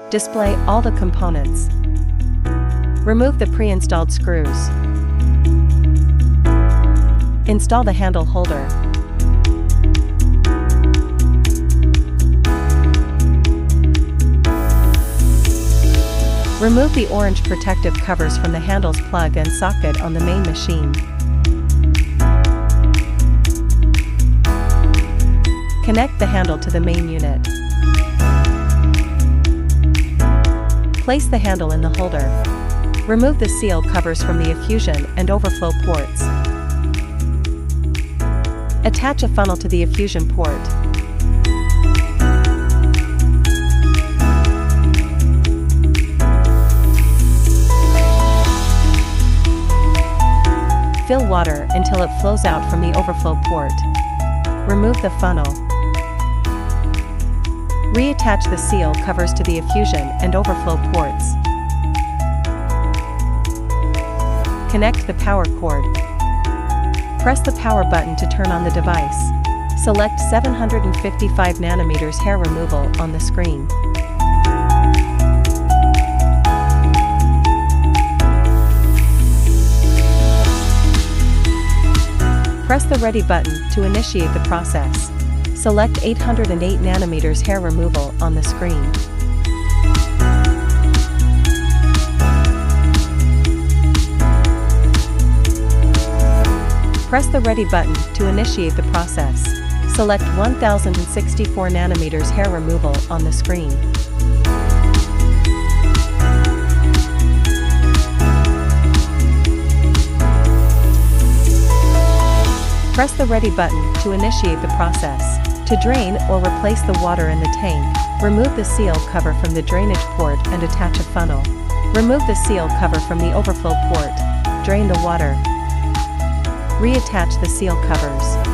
Display all the components. Remove the pre-installed screws. Install the handle holder. Remove the orange protective covers from the handle's plug and socket on the main machine. Connect the handle to the main unit. Place the handle in the holder. Remove the seal covers from the effusion and overflow ports. Attach a funnel to the effusion port. Fill water until it flows out from the overflow port. Remove the funnel. Reattach the seal covers to the effusion and overflow ports. Connect the power cord. Press the power button to turn on the device. Select 755 nanometers hair removal on the screen. Press the Ready button to initiate the process. Select 808 nanometers hair removal on the screen. Press the Ready button to initiate the process. Select 1064 nanometers hair removal on the screen. Press the Ready button to initiate the process. To drain or replace the water in the tank, remove the seal cover from the drainage port and attach a funnel. Remove the seal cover from the overflow port. Drain the water. Reattach the seal covers.